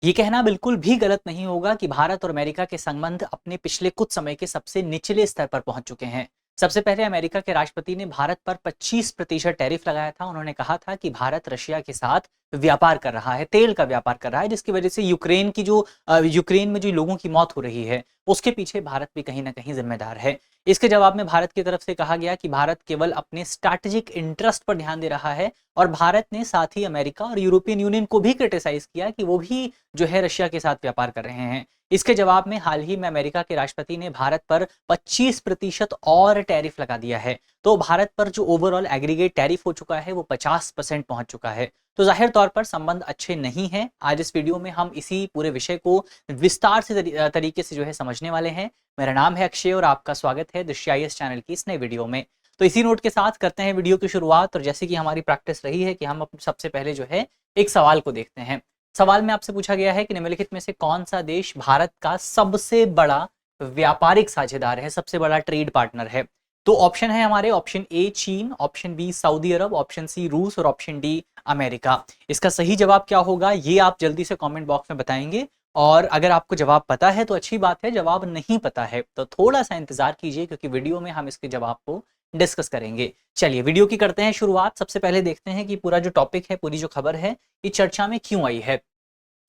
ये कहना बिल्कुल भी गलत नहीं होगा कि भारत और अमेरिका के संबंध अपने पिछले कुछ समय के सबसे निचले स्तर पर पहुंच चुके हैं। सबसे पहले अमेरिका के राष्ट्रपति ने भारत पर 25% टैरिफ लगाया था। उन्होंने कहा था कि भारत रशिया के साथ व्यापार कर रहा है, तेल का व्यापार कर रहा है, जिसकी वजह से यूक्रेन में जो लोगों की मौत हो रही है, उसके पीछे भारत भी कहीं ना कहीं जिम्मेदार है। इसके जवाब में भारत की तरफ से कहा गया कि भारत केवल अपने स्ट्रैटेजिक इंटरेस्ट पर ध्यान दे रहा है, और भारत ने साथ ही अमेरिका और यूरोपियन यूनियन को भी क्रिटिसाइज किया कि वो भी जो है रशिया के साथ व्यापार कर रहे हैं। इसके जवाब में हाल ही में अमेरिका के राष्ट्रपति ने भारत पर 25% और टैरिफ लगा दिया है। तो भारत पर जो ओवरऑल एग्रीगेट टैरिफ हो चुका है वो 50% पहुंच चुका है। तो जाहिर तौर पर संबंध अच्छे नहीं हैं। आज इस वीडियो में हम इसी पूरे विषय को विस्तार से तरीके से जो है समझने वाले हैं। मेरा नाम है अक्षय और आपका स्वागत है दृश्याईएस चैनल की इस नए वीडियो में। तो इसी नोट के साथ करते हैं वीडियो की शुरुआत। और जैसे कि हमारी प्रैक्टिस रही है कि हम सबसे पहले जो है एक सवाल को देखते हैं। सवाल में आपसे पूछा गया है कि निम्नलिखित में से कौन सा देश भारत का सबसे बड़ा व्यापारिक साझेदार है, सबसे बड़ा ट्रेड पार्टनर है। तो ऑप्शन है हमारे, ऑप्शन ए चीन, ऑप्शन बी सऊदी अरब, ऑप्शन सी रूस और ऑप्शन डी अमेरिका। इसका सही जवाब क्या होगा ये आप जल्दी से कमेंट बॉक्स में बताएंगे। और अगर आपको जवाब पता है तो अच्छी बात है, जवाब नहीं पता है तो थोड़ा सा इंतजार कीजिए, क्योंकि वीडियो में हम इसके जवाब को डिस्कस करेंगे। चलिए वीडियो की करते हैं शुरुआत। सबसे पहले देखते हैं कि पूरा जो टॉपिक है, पूरी जो खबर है, ये चर्चा में क्यों आई है।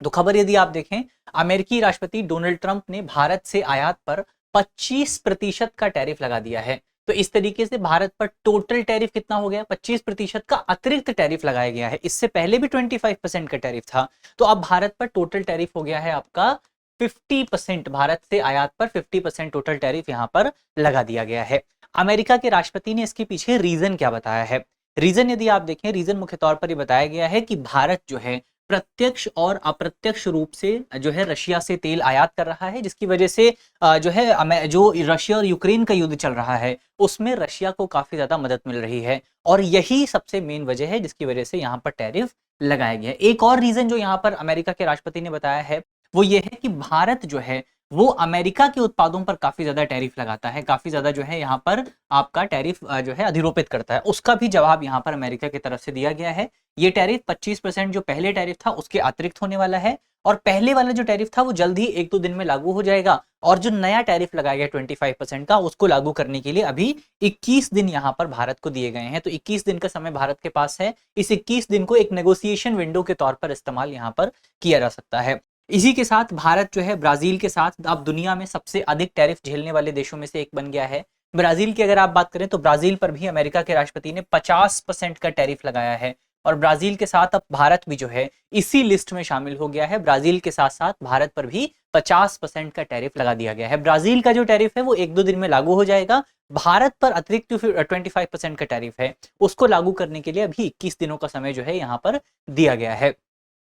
तो खबर यदि आप देखें, अमेरिकी राष्ट्रपति डोनाल्ड ट्रंप ने भारत से आयात पर 25% का टैरिफ लगा दिया है। तो इस तरीके से भारत पर टोटल टैरिफ कितना हो गया, 25% का अतिरिक्त टैरिफ लगाया गया है। इससे पहले भी 25% का टैरिफ था। तो अब भारत पर टोटल टैरिफ हो गया है आपका 50%। भारत से आयात पर 50% टोटल टैरिफ यहां पर लगा दिया गया है। अमेरिका के राष्ट्रपति ने इसके पीछे रीजन क्या बताया है। रीजन यदि आप देखें, रीजन मुख्य तौर पर ये बताया गया है कि भारत जो है प्रत्यक्ष और अप्रत्यक्ष रूप से जो है रशिया से तेल आयात कर रहा है, जिसकी वजह से जो है जो रशिया और यूक्रेन का युद्ध चल रहा है उसमें रशिया को काफी ज्यादा मदद मिल रही है। और यही सबसे मेन वजह है जिसकी वजह से यहाँ पर टैरिफ लगाया गया है। एक और रीजन जो यहाँ पर अमेरिका के राष्ट्रपति ने बताया है वो ये है कि भारत जो है वो अमेरिका के उत्पादों पर काफी ज्यादा टैरिफ लगाता है, काफी ज्यादा जो है यहाँ पर आपका टैरिफ जो है अधिरोपित करता है। उसका भी जवाब यहाँ पर अमेरिका की तरफ से दिया गया है। ये टैरिफ 25% जो पहले टैरिफ था उसके अतिरिक्त होने वाला है, और पहले वाला जो टैरिफ था वो जल्द ही 1-2 दिन में लागू हो जाएगा। और जो नया टैरिफ लगाया गया 25% का, उसको लागू करने के लिए अभी 21 दिन यहाँ पर भारत को दिए गए हैं। तो 21 दिन का समय भारत के पास है। इस 21 दिन को एक नेगोशिएशन विंडो के तौर पर इस्तेमाल यहाँ पर किया जा सकता है। इसी के साथ भारत जो है ब्राजील के साथ अब दुनिया में सबसे अधिक टैरिफ झेलने वाले देशों में से एक बन गया है। ब्राजील की अगर आप बात करें तो ब्राजील पर भी अमेरिका के राष्ट्रपति ने 50% का टैरिफ लगाया है। और ब्राजील के साथ अब भारत भी जो है इसी लिस्ट में शामिल हो गया है। ब्राजील के साथ साथ भारत पर भी 50% का टैरिफ लगा दिया गया है। ब्राजील का जो टैरिफ है वो 1-2 दिन में लागू हो जाएगा। भारत पर अतिरिक्त जो 25% का टैरिफ है उसको लागू करने के लिए अभी 21 दिनों का समय जो है यहाँ पर दिया गया है।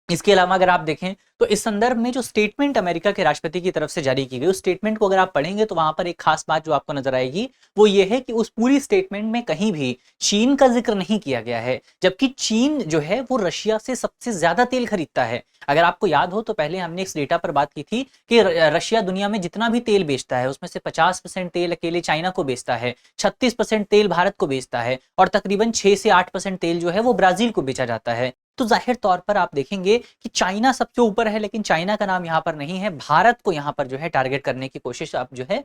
इसके अलावा अगर आप देखें तो इस संदर्भ में जो स्टेटमेंट अमेरिका के राष्ट्रपति की तरफ से जारी की गई, उस स्टेटमेंट को अगर आप पढ़ेंगे तो वहां पर एक खास बात जो आपको नजर आएगी वो ये है कि उस पूरी स्टेटमेंट में कहीं भी चीन का जिक्र नहीं किया गया है, जबकि चीन जो है वो रशिया से सबसे ज्यादा तेल खरीदता है। अगर आपको याद हो तो पहले हमने इस डेटा पर बात की थी कि रशिया दुनिया में जितना भी तेल बेचता है उसमें से 50% तेल अकेले चाइना को बेचता है, 36% तेल भारत को बेचता है, और तकरीबन 6 से 8% तेल जो है वो ब्राजील को बेचा जाता है। तो जाहिर तौर पर आप देखेंगे कि चाइना सबसे ऊपर है, लेकिन चाइना का नाम यहाँ पर नहीं है। भारत को यहाँ पर जो है टारगेट करने की कोशिश अब जो है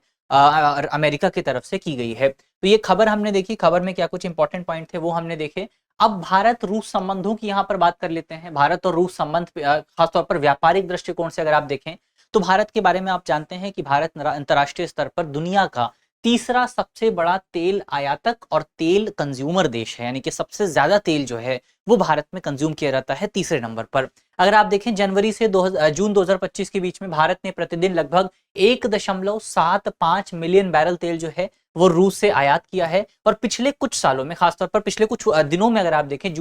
अमेरिका की तरफ से की गई है। तो ये खबर हमने देखी, खबर में क्या कुछ इंपॉर्टेंट पॉइंट थे वो हमने देखे। अब भारत रूस संबंधों की यहाँ पर बात कर लेते हैं। भारत और रूस संबंध खासतौर पर व्यापारिक दृष्टिकोण से अगर आप देखें तो भारत के बारे में आप जानते हैं कि भारत अंतर्राष्ट्रीय स्तर पर दुनिया का तीसरा सबसे बड़ा तेल आयातक और तेल कंज्यूमर देश है। यानी कि सबसे ज्यादा तेल जो है वो भारत में कंज्यूम किया जाता है तीसरे नंबर पर। अगर आप देखें जनवरी से जून 2025 के बीच में भारत ने प्रतिदिन लगभग 1.75 मिलियन बैरल तेल जो है वो रूस से आयात किया है। और पिछले कुछ सालों में, खासतौर पर पिछले कुछ दिनों में अगर आप देखें,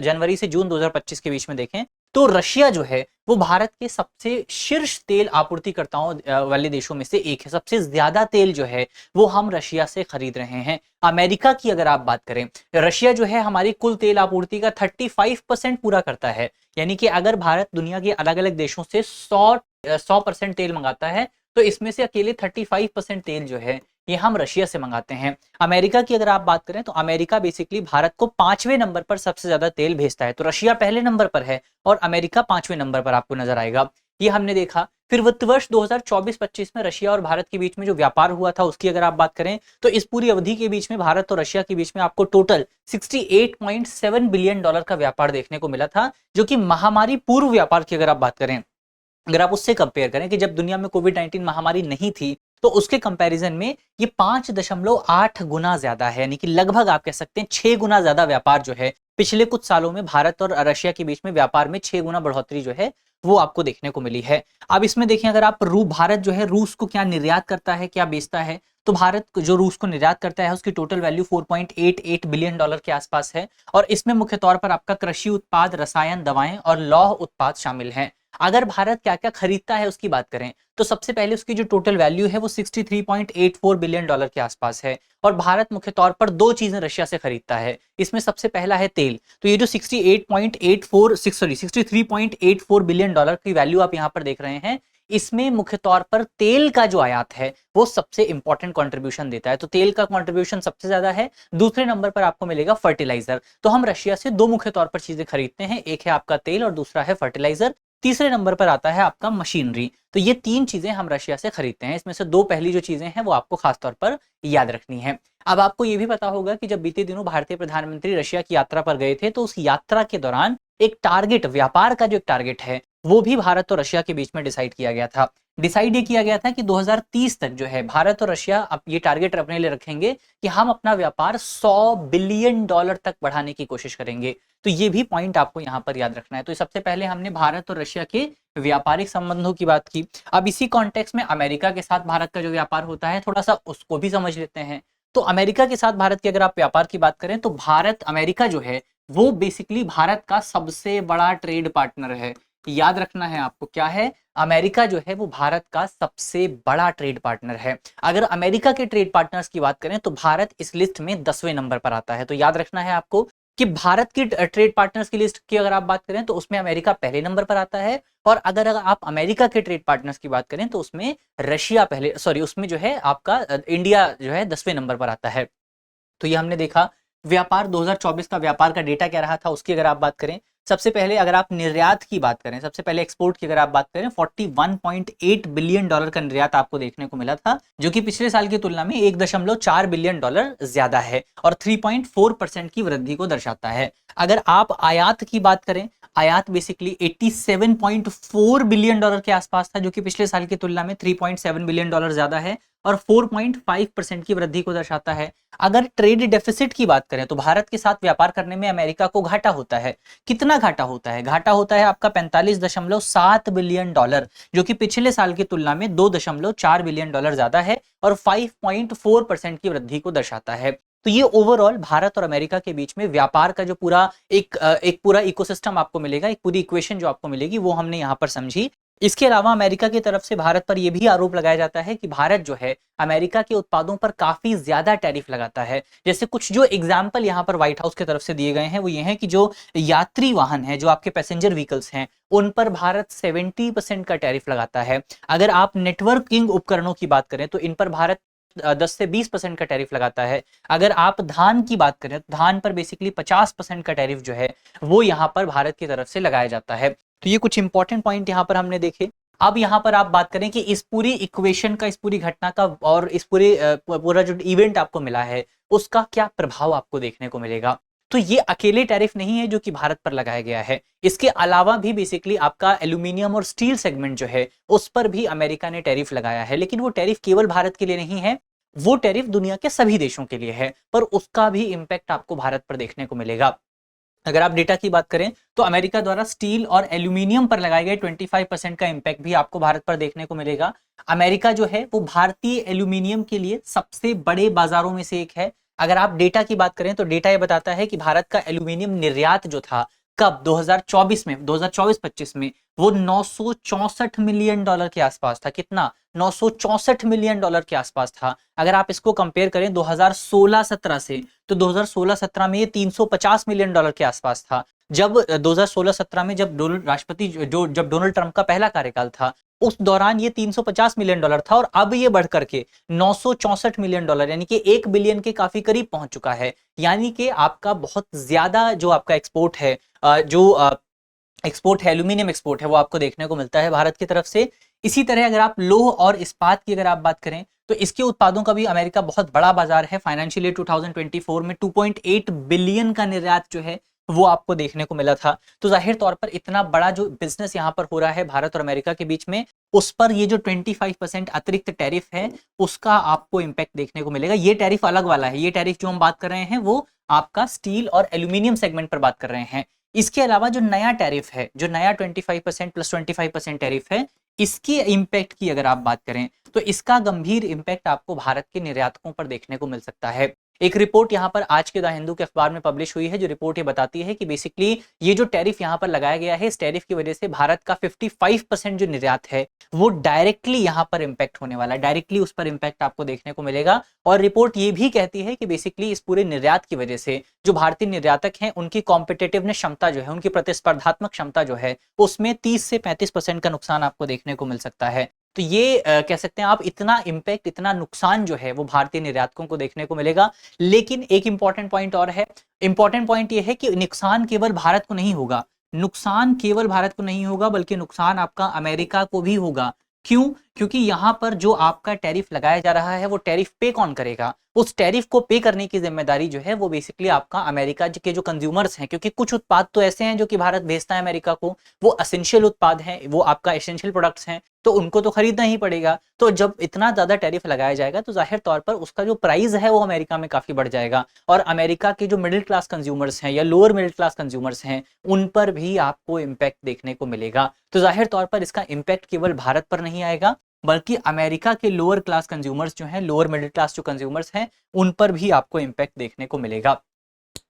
जनवरी से जून 2025 के बीच में देखें तो रशिया जो है वो भारत के सबसे शीर्ष तेल आपूर्तिकर्ताओं वाले देशों में से एक है। सबसे ज्यादा तेल जो है वो हम रशिया से खरीद रहे हैं। अमेरिका की अगर आप बात करें, रशिया जो है हमारी कुल तेल आपूर्ति का 35% पूरा करता है। यानी कि अगर भारत दुनिया के अलग अलग देशों से 100% तेल मंगाता है तो इसमें से अकेले 35% तेल जो है ये हम रशिया से मंगाते हैं। अमेरिका की अगर आप बात करें तो अमेरिका बेसिकली भारत को 5वें नंबर पर सबसे ज्यादा तेल भेजता है। तो रशिया पहले नंबर पर है और अमेरिका 5वें नंबर पर आपको नजर आएगा। ये हमने देखा। फिर वित्त वर्ष 2024-25 में रशिया और भारत के बीच में जो व्यापार हुआ था उसकी अगर आप बात करें तो इस पूरी अवधि के बीच में भारत और रशिया के बीच में आपको टोटल 68.7 बिलियन डॉलर का व्यापार देखने को मिला था, जो कि महामारी पूर्व व्यापार की अगर आप बात करें, अगर आप उससे कंपेयर करें कि जब दुनिया में कोविड-19 महामारी नहीं थी, तो उसके कंपैरिजन में ये 5.8 गुना ज्यादा है, यानी कि लगभग आप कह सकते हैं 6 गुना ज्यादा व्यापार जो है पिछले कुछ सालों में भारत और रशिया के बीच में व्यापार में 6 गुना बढ़ोतरी जो है वो आपको देखने को मिली है। अब इसमें देखें, अगर आप भारत जो है रूस को क्या निर्यात करता है, क्या बेचता है, तो भारत जो रूस को निर्यात करता है उसकी टोटल वैल्यू 4.88 बिलियन डॉलर के आसपास है, और इसमें मुख्य तौर पर आपका कृषि उत्पाद, रसायन, दवाएं और लौह उत्पाद शामिल हैं। अगर भारत क्या क्या खरीदता है उसकी बात करें तो सबसे पहले उसकी जो टोटल वैल्यू है वो 63.84 बिलियन डॉलर के आसपास है, और भारत मुख्य तौर पर दो चीजें रशिया से खरीदता है। इसमें सबसे पहला है तेल। तो ये जो 63.84 बिलियन डॉलर की वैल्यू आप यहाँ पर देख रहे हैं, इसमें मुख्य तौर पर तेल का जो आयात है वो सबसे इंपॉर्टेंट कंट्रीब्यूशन देता है। तो तेल का कंट्रीब्यूशन सबसे ज्यादा है। दूसरे नंबर पर आपको मिलेगा फर्टिलाइजर। तो हम रशिया से दो मुख्य तौर पर चीजें खरीदते हैं, एक है आपका तेल और दूसरा है फर्टिलाइजर। तीसरे नंबर पर आता है आपका मशीनरी। तो ये तीन चीजें हम रशिया से खरीदते हैं। इसमें से दो पहली जो चीजें हैं वो आपको खासतौर पर याद रखनी है। अब आपको ये भी पता होगा कि जब बीते दिनों भारतीय प्रधानमंत्री रशिया की यात्रा पर गए थे तो उस यात्रा के दौरान एक टारगेट, व्यापार का जो एक टारगेट है वो भी भारत और रशिया के बीच में डिसाइड किया गया था। डिसाइड ये किया गया था कि 2030 तक जो है भारत और रशिया अब ये टारगेट अपने लिए रखेंगे कि हम अपना व्यापार 100 बिलियन डॉलर तक बढ़ाने की कोशिश करेंगे। तो ये भी पॉइंट आपको यहाँ पर याद रखना है। तो सबसे पहले हमने भारत और रशिया के व्यापारिक संबंधों की बात की। अब इसी कॉन्टेक्स्ट में अमेरिका के साथ भारत का जो व्यापार होता है थोड़ा सा उसको भी समझ लेते हैं। तो अमेरिका के साथ भारत की अगर आप व्यापार की बात करें तो भारत, अमेरिका जो है वो बेसिकली भारत का सबसे बड़ा ट्रेड पार्टनर है। याद रखना है आपको, क्या है, अमेरिका जो है वो भारत का सबसे बड़ा ट्रेड पार्टनर है। अगर अमेरिका के ट्रेड पार्टनर्स की बात करें तो भारत इस लिस्ट में 10वें नंबर पर आता है। तो याद रखना है आपको कि भारत की ट्रेड पार्टनर्स की लिस्ट की अगर आप बात करें तो उसमें अमेरिका पहले नंबर पर आता है, और अगर आप अमेरिका के ट्रेड पार्टनर्स की बात करें तो उसमें रशिया पहले, सॉरी, उसमें जो है आपका इंडिया जो है 10वें नंबर पर आता है। तो ये हमने देखा। व्यापार 2024 का व्यापार का डेटा क्या रहा था उसकी अगर आप बात करें, सबसे पहले अगर आप निर्यात की बात करें, सबसे पहले एक्सपोर्ट की अगर आप बात करें, 41.8 बिलियन डॉलर का निर्यात आपको देखने को मिला था, जो कि पिछले साल की तुलना में 1.4 बिलियन डॉलर ज्यादा है और 3.4% की वृद्धि को दर्शाता है। अगर आप आयात की बात करें, आयात बेसिकली 87.4 बिलियन डॉलर के आसपास था, जो कि पिछले साल की तुलना में 3.7 बिलियन डॉलर ज्यादा है और 4.5% की वृद्धि को दर्शाता है। अगर ट्रेड डेफिसिट की बात करें तो भारत के साथ व्यापार करने में अमेरिका को घाटा होता है। कितना घाटा होता है? घाटा होता है आपका 45.7 बिलियन डॉलर, जो कि पिछले साल की तुलना में 2.4 बिलियन डॉलर ज्यादा है और 5.4% की वृद्धि को दर्शाता है। तो ये ओवरऑल भारत और अमेरिका के बीच में व्यापार का जो पूरा एक पूरा इकोसिस्टम आपको मिलेगा, एक पूरी इक्वेशन जो आपको मिलेगी वो हमने यहाँ पर समझी। इसके अलावा अमेरिका की तरफ से भारत पर यह भी आरोप लगाया जाता है कि भारत जो है अमेरिका के उत्पादों पर काफी ज्यादा टैरिफ लगाता है। जैसे कुछ जो एग्जाम्पल यहाँ पर व्हाइट हाउस की तरफ से दिए गए हैं वो ये हैं कि जो यात्री वाहन है, जो आपके पैसेंजर व्हीकल्स हैं, उन पर भारत 70% का टैरिफ लगाता है। अगर आप नेटवर्किंग उपकरणों की बात करें तो इन पर भारत 10 से 20% का टैरिफ लगाता है। अगर आप धान की बात करें तो धान पर बेसिकली 50% का टैरिफ जो है वो यहाँ पर भारत की तरफ से लगाया जाता है। तो ये कुछ इंपॉर्टेंट पॉइंट यहाँ पर हमने देखे। अब यहाँ पर आप बात करें कि इस पूरी इक्वेशन का, इस पूरी घटना का और इस पूरा जो इवेंट आपको मिला है उसका क्या प्रभाव आपको देखने को मिलेगा। तो ये अकेले टैरिफ नहीं है जो कि भारत पर लगाया गया है, इसके अलावा भी बेसिकली आपका एल्यूमिनियम और स्टील सेगमेंट जो है उस पर भी अमेरिका ने टैरिफ लगाया है। लेकिन वो टैरिफ केवल भारत के लिए नहीं है, वो टैरिफ दुनिया के सभी देशों के लिए है, पर उसका भी इंपैक्ट आपको भारत पर देखने को मिलेगा। अगर आप डेटा की बात करें तो अमेरिका द्वारा स्टील और एल्यूमिनियम पर लगाए गए 25% का इंपैक्ट भी आपको भारत पर देखने को मिलेगा। अमेरिका जो है वो भारतीय एल्यूमिनियम के लिए सबसे बड़े बाजारों में से एक है। अगर आप डेटा की बात करें तो डेटा ये बताता है कि भारत का एल्यूमिनियम निर्यात जो था कब 2024 में, 2024-25 में वो 964 मिलियन डॉलर के आसपास था। कितना? 964 मिलियन डॉलर के आसपास था। अगर आप इसको कंपेयर करें 2016-17 से तो 2016-17 में ये 350 मिलियन डॉलर के आसपास था। जब 2016-17 में जब डोनाल्ड ट्रंप का पहला कार्यकाल था उस दौरान ये 350 मिलियन डॉलर था और अब ये बढ़ करके 964 मिलियन डॉलर यानी कि 1 बिलियन के काफी करीब पहुंच चुका है। यानी कि आपका बहुत ज्यादा जो आपका एक्सपोर्ट है, जो एक्सपोर्ट है, एल्यूमिनियम एक्सपोर्ट है, वो आपको देखने को मिलता है भारत की तरफ से। इसी तरह अगर आप लोह और इस्पात की अगर आप बात करें तो इसके उत्पादों का भी अमेरिका बहुत बड़ा बाजार है। फाइनेंशियल ईयर 2024 में 2.8 बिलियन का निर्यात जो है वो आपको देखने को मिला था। तो जाहिर तौर पर इतना बड़ा जो बिजनेस यहाँ पर हो रहा है भारत और अमेरिका के बीच में, उस पर ये जो 25% अतिरिक्त टैरिफ है उसका आपको इम्पैक्ट देखने को मिलेगा। ये टैरिफ अलग वाला है, ये टैरिफ जो हम बात कर रहे हैं वो आपका स्टील और एल्यूमिनियम सेगमेंट पर बात कर रहे हैं। इसके अलावा जो नया टैरिफ है, जो नया 25% प्लस 25% टैरिफ है, इसके इम्पैक्ट की अगर आप बात करें तो इसका गंभीर इम्पैक्ट आपको भारत के निर्यातकों पर देखने को मिल सकता है। एक रिपोर्ट यहाँ पर आज के द हिंदू के अखबार में पब्लिश हुई है, जो रिपोर्ट ये बताती है कि बेसिकली ये जो टैरिफ यहाँ पर लगाया गया है, इस टैरिफ की वजह से भारत का 55% जो निर्यात है वो डायरेक्टली यहाँ पर इम्पैक्ट होने वाला है, डायरेक्टली उस पर इम्पैक्ट आपको देखने को मिलेगा। और रिपोर्ट ये भी कहती है कि बेसिकली इस पूरे निर्यात की वजह से जो भारतीय निर्यातक हैं उनकी कॉम्पिटिटिवनेस क्षमता जो है, उनकी प्रतिस्पर्धात्मक क्षमता जो है, उसमें 30 से 35% का नुकसान आपको देखने को मिल सकता है। तो ये कह सकते हैं आप, इतना इम्पैक्ट, इतना नुकसान जो है वो भारतीय निर्यातकों को देखने को मिलेगा। लेकिन एक इंपॉर्टेंट पॉइंट और है, इंपॉर्टेंट पॉइंट ये है कि नुकसान केवल भारत को नहीं होगा, नुकसान केवल भारत को नहीं होगा बल्कि नुकसान आपका अमेरिका को भी होगा। क्यों? क्योंकि यहां पर जो आपका टैरिफ लगाया जा रहा है वो टैरिफ पे कौन करेगा? उस टैरिफ को पे करने की जिम्मेदारी जो है वो बेसिकली आपका अमेरिका के जो कंज्यूमर्स हैं, क्योंकि कुछ उत्पाद तो ऐसे हैं जो कि भारत भेजता है अमेरिका को, वो एसेंशियल उत्पाद हैं, वो आपका एसेंशियल प्रोडक्ट्स हैं, तो उनको तो खरीदना ही पड़ेगा। तो जब इतना ज्यादा टैरिफ लगाया जाएगा तो जाहिर तौर पर उसका जो प्राइस है वो अमेरिका में काफी बढ़ जाएगा, और अमेरिका के जो मिडिल क्लास कंज्यूमर्स हैं या लोअर मिडिल क्लास कंज्यूमर्स हैं उन पर भी आपको इम्पैक्ट देखने को मिलेगा। तो जाहिर तौर पर इसका इम्पैक्ट केवल भारत पर नहीं आएगा बल्कि अमेरिका के लोअर क्लास कंज्यूमर्स जो हैं, लोअर मिडिल क्लास जो कंज्यूमर्स हैं, उन पर भी आपको इम्पैक्ट देखने को मिलेगा।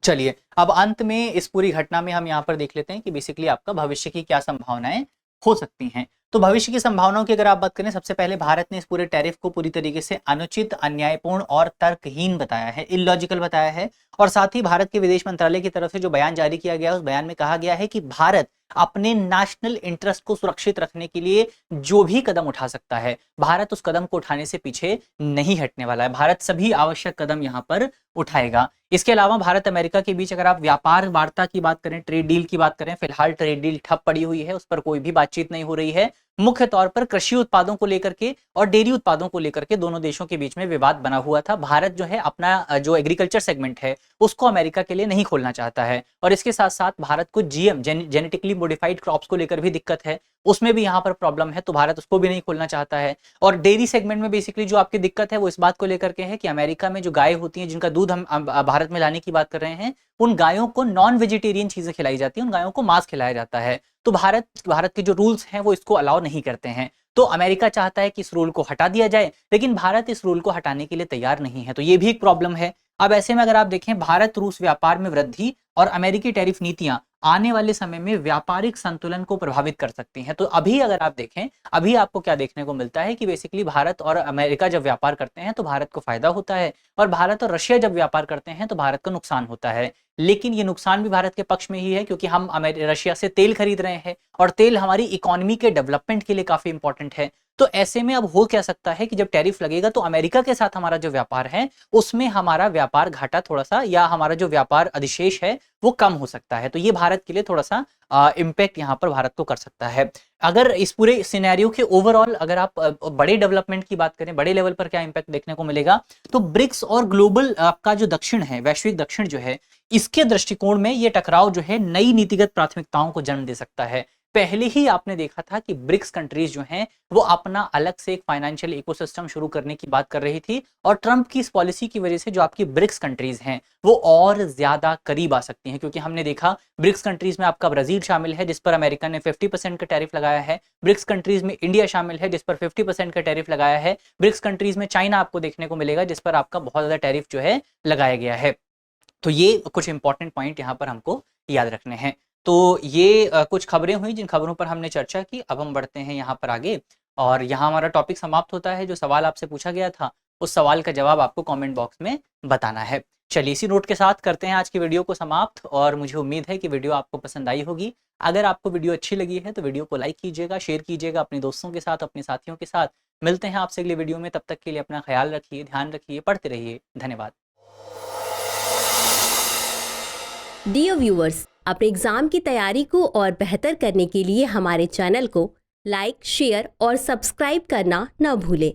चलिए अब अंत में इस पूरी घटना में हम यहाँ पर देख लेते हैं कि बेसिकली आपका भविष्य की क्या संभावनाएं हो सकती हैं। तो भविष्य की संभावनाओं की अगर आप बात करें, सबसे पहले भारत ने इस पूरे टैरिफ को पूरी तरीके से अनुचित, अन्यायपूर्ण और तर्कहीन बताया है, इलॉजिकल बताया है। और साथ ही भारत के विदेश मंत्रालय की तरफ से जो बयान जारी किया गया है उस बयान में कहा गया है कि भारत अपने नेशनल इंटरेस्ट को सुरक्षित रखने के लिए जो भी कदम उठा सकता है, भारत उस कदम को उठाने से पीछे नहीं हटने वाला है। भारत सभी आवश्यक कदम यहाँ पर उठाएगा। इसके अलावा भारत अमेरिका के बीच अगर आप व्यापार वार्ता की बात करें, ट्रेड डील की बात करें, फिलहाल ट्रेड डील ठप पड़ी हुई है, उस पर कोई भी बातचीत नहीं हो रही है। मुख्य तौर पर कृषि उत्पादों को लेकर के और डेयरी उत्पादों को लेकर के दोनों देशों के बीच में विवाद बना हुआ था। भारत जो है अपना जो एग्रीकल्चर सेगमेंट है उसको अमेरिका के लिए नहीं खोलना चाहता है, और इसके साथ साथ भारत को जीएम, जेनेटिकली मॉडिफाइड क्रॉप्स को लेकर भी दिक्कत है, उसमें भी यहाँ पर प्रॉब्लम है, तो भारत उसको भी नहीं खोलना चाहता है। और डेयरी सेगमेंट में बेसिकली जो आपकी दिक्कत है वो इस बात को लेकर के है कि अमेरिका में जो गाय होती हैं जिनका दूध हम भारत में लाने की बात कर रहे हैं, उन गायों को नॉन वेजिटेरियन चीजें खिलाई जाती हैं, उन गायों को मांस खिलाया जाता है। तो भारत के जो रूल्स हैं वो इसको अलाउ नहीं करते हैं। तो अमेरिका चाहता है कि इस रूल को हटा दिया जाए, लेकिन भारत इस रूल को हटाने के लिए तैयार नहीं है, तो ये भी एक प्रॉब्लम है। अब ऐसे में अगर आप देखें, भारत रूस व्यापार में वृद्धि और अमेरिकी टैरिफ नीतियां आने वाले समय में व्यापारिक संतुलन को प्रभावित कर सकती हैं। तो अभी अगर आप देखें, अभी आपको क्या देखने को मिलता है कि बेसिकली भारत और अमेरिका जब व्यापार करते हैं तो भारत को फायदा होता है, और भारत और रशिया जब व्यापार करते हैं तो भारत को नुकसान होता है। लेकिन ये नुकसान भी भारत के पक्ष में ही है, क्योंकि हम रशिया से तेल खरीद रहे हैं और तेल हमारी इकोनॉमी के डेवलपमेंट के लिए काफी इंपॉर्टेंट है। तो ऐसे में अब हो क्या सकता है कि जब टैरिफ लगेगा तो अमेरिका के साथ हमारा जो व्यापार है उसमें हमारा व्यापार घाटा थोड़ा सा, या हमारा जो व्यापार अधिशेष है वो कम हो सकता है। तो ये भारत के लिए थोड़ा सा इम्पैक्ट यहाँ पर भारत को कर सकता है। अगर इस पूरे सिनेरियो के ओवरऑल अगर आप बड़े डेवलपमेंट की बात करें, बड़े लेवल पर क्या इम्पैक्ट देखने को मिलेगा, तो ब्रिक्स और ग्लोबल आपका जो दक्षिण है, वैश्विक दक्षिण जो है, इसके दृष्टिकोण में ये टकराव जो है नई नीतिगत प्राथमिकताओं को जन्म दे सकता है। पहले ही आपने देखा था कि ब्रिक्स कंट्रीज जो हैं वो अपना अलग से एक फाइनेंशियल इकोसिस्टम शुरू करने की बात कर रही थी, और ट्रंप की इस पॉलिसी की वजह से जो आपकी ब्रिक्स कंट्रीज हैं वो और ज्यादा करीब आ सकती हैं। क्योंकि हमने देखा ब्रिक्स कंट्रीज में आपका ब्राजील शामिल है जिस पर अमेरिका ने 50% का टैरिफ लगाया है, ब्रिक्स कंट्रीज में इंडिया शामिल है जिस पर 50% का टैरिफ लगाया है, ब्रिक्स कंट्रीज में चाइना आपको देखने को मिलेगा जिस पर आपका बहुत ज्यादा टैरिफ जो है लगाया गया है। तो ये कुछ इंपॉर्टेंट पॉइंट यहाँ पर हमको याद रखने हैं। तो ये कुछ खबरें हुई जिन खबरों पर हमने चर्चा की। अब हम बढ़ते हैं यहाँ पर आगे, और यहाँ हमारा टॉपिक समाप्त होता है। जो सवाल आपसे पूछा गया था उस सवाल का जवाब आपको कमेंट बॉक्स में बताना है। चलिए इसी नोट के साथ करते हैं आज की वीडियो को समाप्त, और मुझे उम्मीद है कि वीडियो आपको पसंद आई होगी। अगर आपको वीडियो अच्छी लगी है तो वीडियो को लाइक कीजिएगा, शेयर कीजिएगा अपने दोस्तों के साथ, अपने साथियों के साथ। मिलते हैं आपसे अगले वीडियो में, तब तक के लिए अपना ख्याल रखिए, ध्यान रखिए, पढ़ते रहिए। धन्यवाद। डियर व्यूअर्स, अपने एग्जाम की तैयारी को और बेहतर करने के लिए हमारे चैनल को लाइक, शेयर और सब्सक्राइब करना न भूलें।